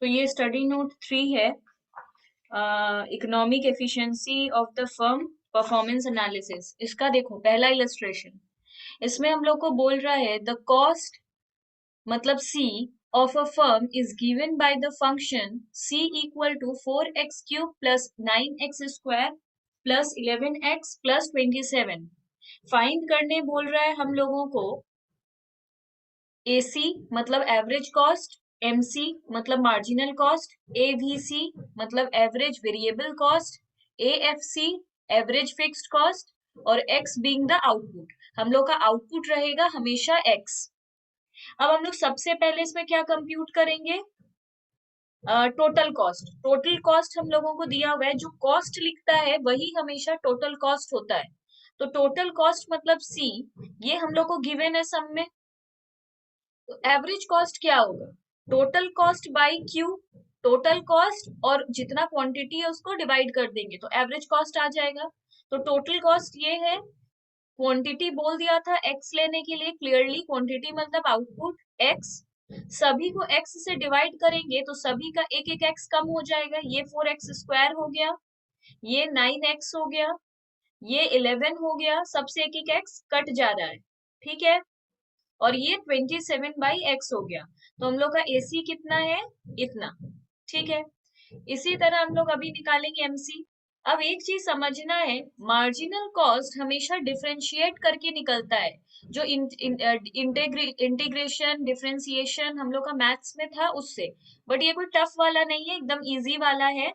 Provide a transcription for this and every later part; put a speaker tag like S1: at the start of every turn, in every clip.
S1: तो ये study note 3 है, economic efficiency of the firm performance analysis. इसका देखो पहला इलस्ट्रेशन, इसमें हम लोग को बोल रहा है द कॉस्ट मतलब C of a firm is given by the function C equal to 4x cube plus 9x square plus 11x plus 27। Find करने बोल रहा है हम लोगों को AC मतलब एवरेज कॉस्ट, MC मतलब मार्जिनल कॉस्ट, AVC मतलब average variable cost, AFC average fixed cost और X बीइंग द आउटपुट। हम लोग का आउटपुट रहेगा हमेशा X। अब हम लोग सबसे पहले इसमें क्या कंप्यूट करेंगे, टोटल कॉस्ट। टोटल कॉस्ट हम लोगों को दिया हुआ है, जो कॉस्ट लिखता है वही हमेशा टोटल कॉस्ट होता है। तो टोटल कॉस्ट मतलब C, ये हम लोग को गिवन है सम में। तो एवरेज कॉस्ट क्या होगा, total cost by Q, total cost और जितना क्वांटिटी है उसको डिवाइड कर देंगे तो एवरेज कॉस्ट आ जाएगा। तो टोटल कॉस्ट ये है, क्वांटिटी बोल दिया था एक्स लेने के लिए क्लियरली, क्वांटिटी मतलब आउटपुट एक्स, सभी को एक्स से डिवाइड करेंगे तो सभी का एक एक एक्स कम हो जाएगा। ये 4x स्क्वायर हो गया, ये 9x हो गया, ये 11 हो गया, सबसे एक एक एक्स कट जा रहा है, ठीक है। और ये 27/x हो गया। तो हम लोग का AC कितना है, इतना, ठीक है। इसी तरह हम लोग अभी निकालेंगे MC। अब एक चीज समझना है, मार्जिनल कॉस्ट हमेशा डिफरेंशिएट करके निकलता है, जो इंटीग्रेशन डिफरेंशिएशन हम लोग का मैथ्स में था उससे। बट ये कोई टफ वाला नहीं है, एकदम इजी वाला है।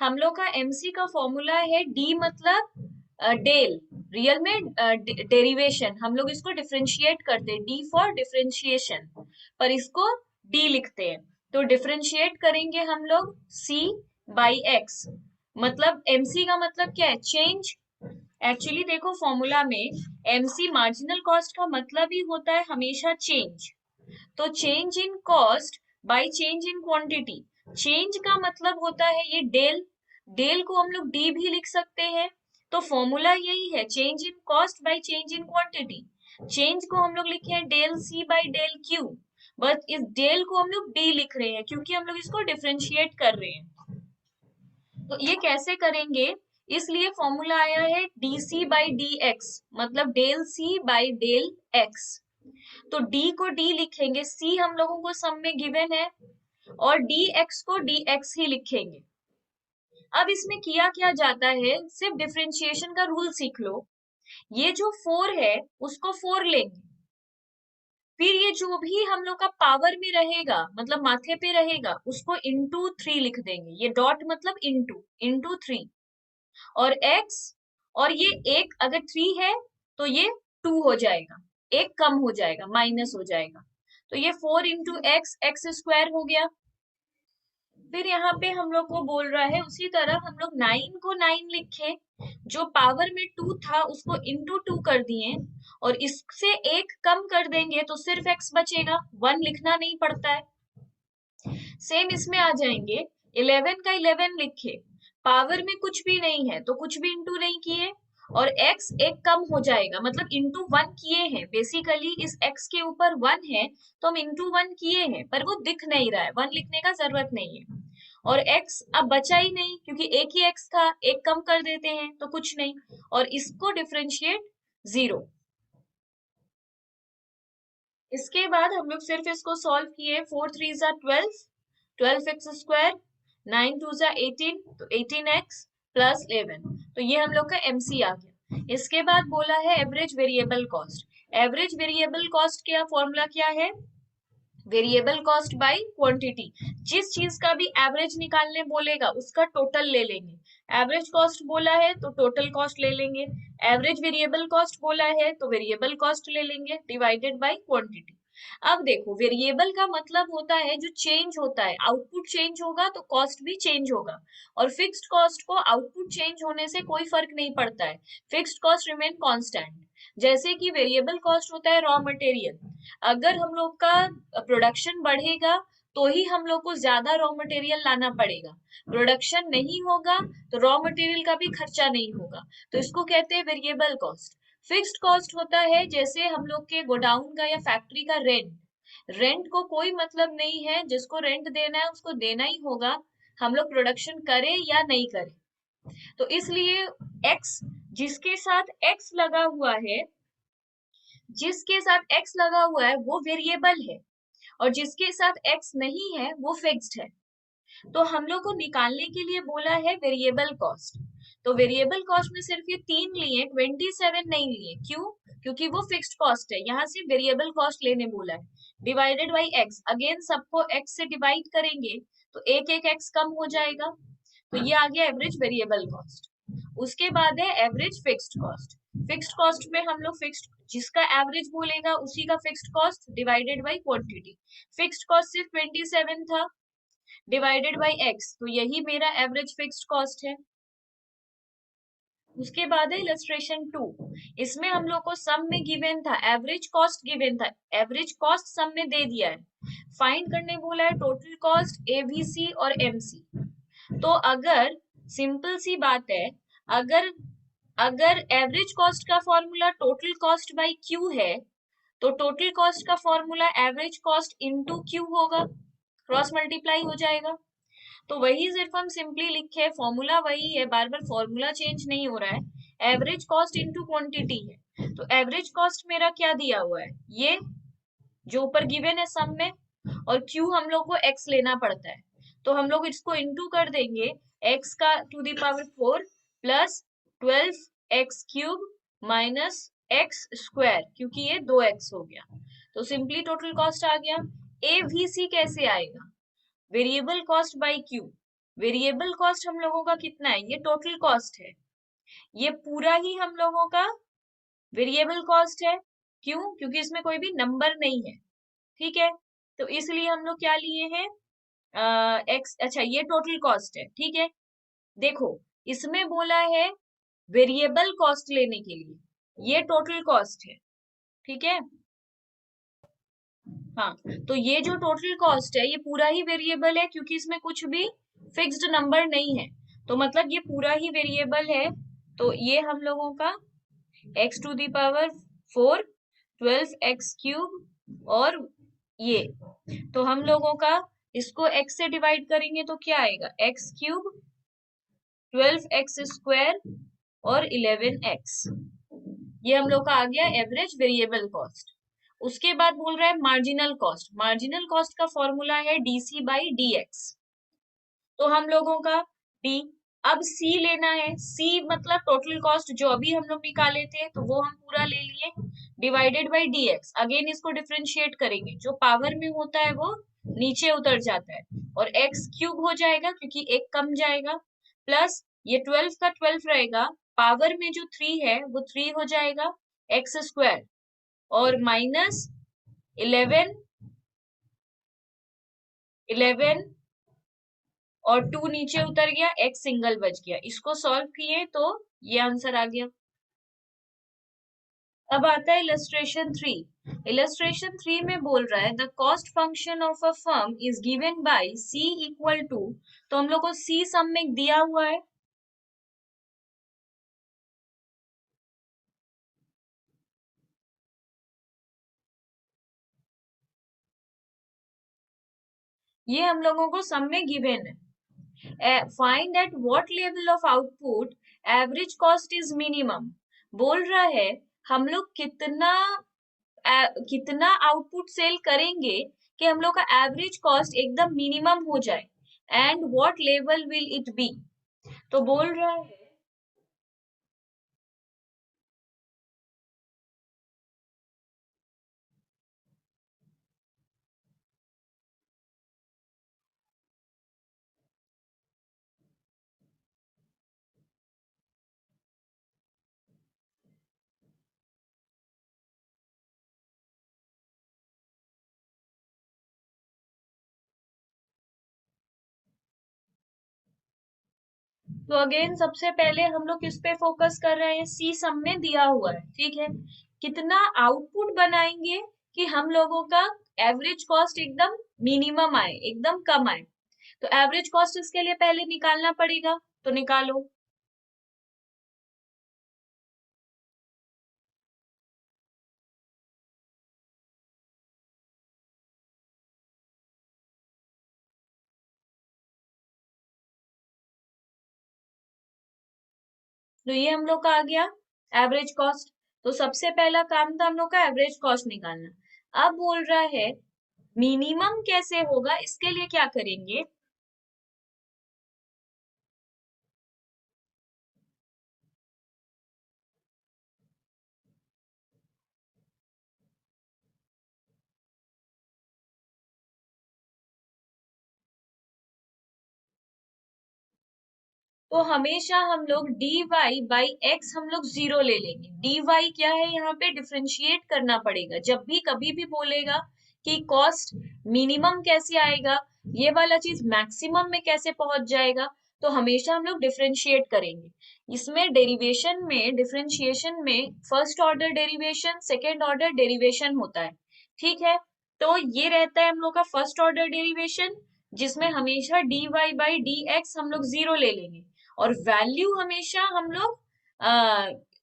S1: हम लोग का MC का फॉर्मूला है D मतलब डेल, रियल में डेरिवेशन, हम लोग इसको डिफरेंशिएट करते हैं, D फॉर डिफरेंशिएशन, पर इसको D लिखते हैं। तो डिफरेंशिएट करेंगे हम लोग C बाई X, मतलब MC का मतलब क्या है, चेंज। एक्चुअली देखो फॉर्मूला में MC मार्जिनल कॉस्ट का मतलब ही होता है हमेशा चेंज। तो change in cost by change in quantity, change का मतलब होता है ये डेल, डेल को हम लोग डी भी लिख सकते हैं। तो फॉर्मूला यही है, change in cost by change in quantity. Change को हम लोग लिखे हैं del C by del Q, but इस डेल को हम लोग डी लिख रहे हैं क्योंकि हम लोग इसको डिफरेंशिएट कर रहे हैं। तो ये कैसे करेंगे, इसलिए फॉर्मूला आया है डीसी बाई डी एक्स, मतलब del C by del X. तो D को D लिखेंगे, C हम लोगों को सम में गिवन है, और dx को dx ही लिखेंगे। अब इसमें किया क्या जाता है, सिर्फ डिफरेंशिएशन का रूल सीख लो। ये जो 4 है उसको 4 लेंगे, फिर ये जो भी हम लोग का पावर में रहेगा मतलब माथे पे रहेगा उसको इंटू 3 लिख देंगे। ये डॉट मतलब इंटू, इंटू 3 और x, और ये एक अगर 3 है तो ये 2 हो जाएगा, एक कम हो जाएगा, माइनस हो जाएगा। तो ये 4 इंटू एक्स, एक्स स्क्वायर हो गया। फिर यहाँ पे हम लोग को बोल रहा है उसी तरह हम लोग 9 को 9 लिखे, जो पावर में 2 था उसको इंटू 2 कर दिए, और इससे एक कम कर देंगे तो सिर्फ x बचेगा, 1 लिखना नहीं पड़ता है। सेम इसमें आ जाएंगे, 11 का 11 लिखे, पावर में कुछ भी नहीं है तो कुछ भी इंटू नहीं किए, और x एक कम हो जाएगा, मतलब इंटू 1 किए हैं, बेसिकली इस x के ऊपर 1 है तो हम इंटू 1 किए हैं, पर वो दिख नहीं रहा है, 1 लिखने का जरूरत नहीं है। और x अब बचा ही नहीं क्योंकि एक ही x था, एक कम कर देते हैं तो कुछ नहीं, और इसको डिफरेंशिएट 0। इसके बाद हम लोग सिर्फ इसको सॉल्व किए, 4 3 जा 12, 12x स्क्वायर, 9 2 जा 18, तो 18x प्लस 11। तो ये हम लोग का MC आ गया। इसके बाद बोला है average variable cost. Average variable cost का फॉर्मूला क्या है, वेरिएबल कॉस्ट बाय क्वांटिटी। जिस चीज का भी एवरेज निकालने बोलेगा उसका टोटल ले लेंगे। एवरेज कॉस्ट बोला है तो टोटल कॉस्ट ले लेंगे, एवरेज वेरिएबल कॉस्ट बोला है तो वेरिएबल कॉस्ट ले लेंगे डिवाइडेड बाय क्वांटिटी। अब देखो वेरिएबल का मतलब होता है जो चेंज होता है, आउटपुट चेंज होगा तो कॉस्ट भी चेंज होगा, और फिक्स्ड कॉस्ट को आउटपुट चेंज होने से कोई फर्क नहीं पड़ता है, फिक्स्ड कॉस्ट रिमेन कांस्टेंट। जैसे कि वेरिएबल कॉस्ट होता है रॉ मटेरियल, अगर हम लोग का प्रोडक्शन बढ़ेगा तो ही हम लोग को ज्यादा रॉ मटेरियल लाना पड़ेगा, प्रोडक्शन नहीं होगा तो रॉ मटेरियल का भी खर्चा नहीं होगा, तो इसको कहते हैं वेरिएबल कॉस्ट। फिक्स्ड कॉस्ट होता है जैसे हम लोग के गोडाउन का या फैक्ट्री का रेंट, रेंट को कोई मतलब नहीं है, जिसको रेंट देना है उसको देना ही होगा, हम लोग प्रोडक्शन करें या नहीं करें। तो इसलिए एक्स, जिसके साथ एक्स लगा हुआ है, जिसके साथ एक्स लगा हुआ है वो वेरिएबल है, और जिसके साथ एक्स नहीं है वो फिक्स्ड है। तो हम लोग को निकालने के लिए बोला है वेरिएबल कॉस्ट। तो वेरिएबल कॉस्ट में सिर्फ ये 3 लिए, 27 नहीं लिए। क्यों? क्योंकि वो फिक्स्ड कॉस्ट है, यहाँ से वेरिएबल कॉस्ट लेने बोला है। डिवाइडेड बाई एक्स, अगेन सबको एक्स से डिवाइड करेंगे तो एक एक एक्स कम हो जाएगा, तो ये आ गया एवरेज वेरिएबल कॉस्ट। उसके बाद है average fixed cost. Fixed cost में हम लोग फिक्स्ड, जिसका एवरेज बोलेगा उसी का fixed cost divided by quantity. Fixed cost सिर्फ 27 था, डिवाइडेड बाई एक्स, तो यही मेरा एवरेज फिक्स्ड कॉस्ट है। उसके बाद है इलस्ट्रेशन 2। इसमें हम लोग को सम में गिवन था, एवरेज कॉस्ट गिवन था, एवरेज कॉस्ट सम में दे दिया है। फाइंड करने बोला है टोटल कॉस्ट, एबीसी और एमसी। तो अगर सिंपल सी बात है, अगर अगर एवरेज कॉस्ट का formula total cost by Q है, तो टोटल कॉस्ट का formula average cost into Q होगा, क्रॉस मल्टीप्लाई हो जाएगा। तो वही सिर्फ हम सिंपली लिखे, फॉर्मूला वही है, बार बार फॉर्मूला चेंज नहीं हो रहा है। एवरेज कॉस्ट इनटू क्वांटिटी है, तो एवरेज कॉस्ट मेरा क्या दिया हुआ है, ये जो ऊपर गिवन है सम में, और क्यू हम लोग को एक्स लेना पड़ता है, तो हम लोग इसको इनटू कर देंगे, एक्स का to the power 4 plus 12x³ minus x square, क्योंकि ये 2x हो गया, तो सिंपली टोटल कॉस्ट आ गया। एवीसी कैसे आएगा, variable cost by Q. Variable cost हम लोगों का कितना है, ये टोटल कॉस्ट है, ये पूरा ही हम लोगों का वेरिएबल कॉस्ट है। क्यों? क्योंकि इसमें कोई भी नंबर नहीं है, ठीक है। तो इसलिए हम लोग क्या लिए हैं, एक्स, अच्छा ये टोटल कॉस्ट है, ठीक है। देखो, इसमें बोला है वेरिएबल कॉस्ट लेने के लिए, ये टोटल कॉस्ट है, ठीक है। हाँ, तो ये जो टोटल कॉस्ट है ये पूरा ही वेरिएबल है, क्योंकि इसमें कुछ भी फिक्स्ड नंबर नहीं है, तो मतलब ये पूरा ही वेरिएबल है। तो ये हम लोगों का x to the power 4, 12x³ और ये, तो हम लोगों का इसको x से डिवाइड करेंगे तो क्या आएगा, x³, 12x² और 11x। ये हम लोग का आ गया एवरेज वेरिएबल कॉस्ट। उसके बाद बोल रहा है मार्जिनल कॉस्ट। मार्जिनल कॉस्ट का फॉर्मूला है डीसी बाई डीएक्स। तो हम लोगों का डी, अब सी लेना है, सी मतलब टोटल कॉस्ट जो अभी हम लोग निकाले थे, तो वो हम पूरा ले लिए, डिवाइडेड बाई डीएक्स। अगेन इसको डिफरेंशिएट करेंगे, जो पावर में होता है वो नीचे उतर जाता है, और x³ हो जाएगा क्योंकि एक कम जाएगा, प्लस ये 12 का 12 रहेगा, पावर में जो 3 है वो 3 हो जाएगा, x² और माइनस 11, 11 और 2 नीचे उतर गया, x सिंगल बच गया। इसको सॉल्व किए तो ये आंसर आ गया। अब आता है इलस्ट्रेशन 3। इलस्ट्रेशन 3 में बोल रहा है the cost function of a firm is given by c equal to, तो हम लोग को c सम में दिया हुआ है, ये हम लोगों को सम में गिवन है। Find at what level of output average cost is minimum. बोल रहा है हम लोग कितना आउटपुट सेल करेंगे कि हम लोग का एवरेज कॉस्ट एकदम मिनिमम हो जाए, and what level will it be. तो बोल रहा है, तो अगेन सबसे पहले हम लोग किस पे फोकस कर रहे हैं, सी सम में दिया हुआ है, ठीक है। कितना आउटपुट बनाएंगे कि हम लोगों का एवरेज कॉस्ट एकदम मिनिमम आए, एकदम कम आए। तो एवरेज कॉस्ट इसके लिए पहले निकालना पड़ेगा, तो निकालो। तो ये हम लोग का आ गया एवरेज कॉस्ट। तो सबसे पहला काम था हम लोग का एवरेज कॉस्ट निकालना। अब बोल रहा है मिनिमम कैसे होगा, इसके लिए क्या करेंगे, तो हमेशा हम लोग डी वाई बाई एक्स हम लोग जीरो ले लेंगे। डी वाई क्या है, यहाँ पे डिफ्रेंशिएट करना पड़ेगा। जब भी कभी भी बोलेगा कि कॉस्ट मिनिमम कैसे आएगा, ये वाला चीज मैक्सिमम में कैसे पहुंच जाएगा, तो हमेशा हम लोग डिफ्रेंशिएट करेंगे। इसमें डेरिवेशन में, डिफ्रेंशिएशन में first order derivation, second order derivation होता है। ठीक है, तो ये रहता है हम लोग का फर्स्ट ऑर्डर डेरिवेशन, जिसमें हमेशा D Y by D X हम लोग जीरो ले लेंगे, और वैल्यू हमेशा हम लोग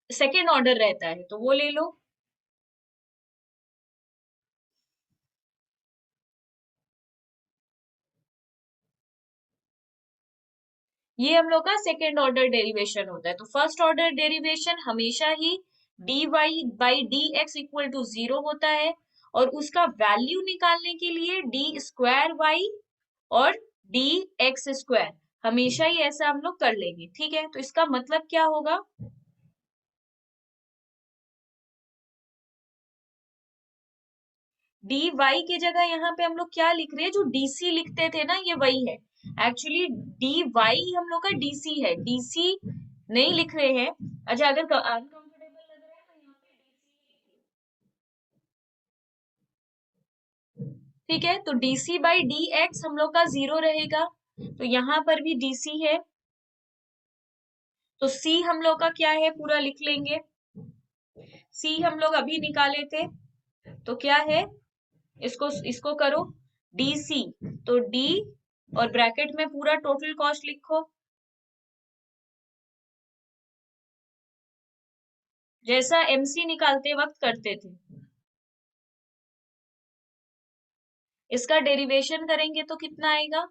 S1: सेकेंड ऑर्डर रहता है, तो वो ले लो। ये हम लोग का सेकेंड ऑर्डर डेरिवेशन होता है। तो फर्स्ट ऑर्डर डेरिवेशन हमेशा ही d Y by D x equal to zero होता है, और उसका वैल्यू निकालने के लिए डी स्क्वायर वाई और डी एक्स स्क्वायर हमेशा ही ऐसा हम लोग कर लेंगे। ठीक है, तो इसका मतलब क्या होगा, डी वाई की जगह यहाँ पे हम लोग क्या लिख रहे हैं, जो डीसी लिखते थे ना, ये वही है। एक्चुअली डी वाई हम लोग का डीसी है, डीसी नहीं लिख रहे हैं। अच्छा, अगर अनकंफर्टेबल लग रहा है तो यहाँ पे डीसी, ठीक है, तो डीसी बाई डी एक्स हम लोग का जीरो रहेगा, तो यहाँ पर भी डीसी है। तो सी हम लोग का क्या है, पूरा लिख लेंगे। सी हम लोग अभी निकाले थे, तो क्या है, इसको इसको करो डी सी, तो डी और ब्रैकेट में पूरा टोटल कॉस्ट लिखो, जैसा एमसी निकालते वक्त करते थे। इसका डेरिवेशन करेंगे तो कितना आएगा,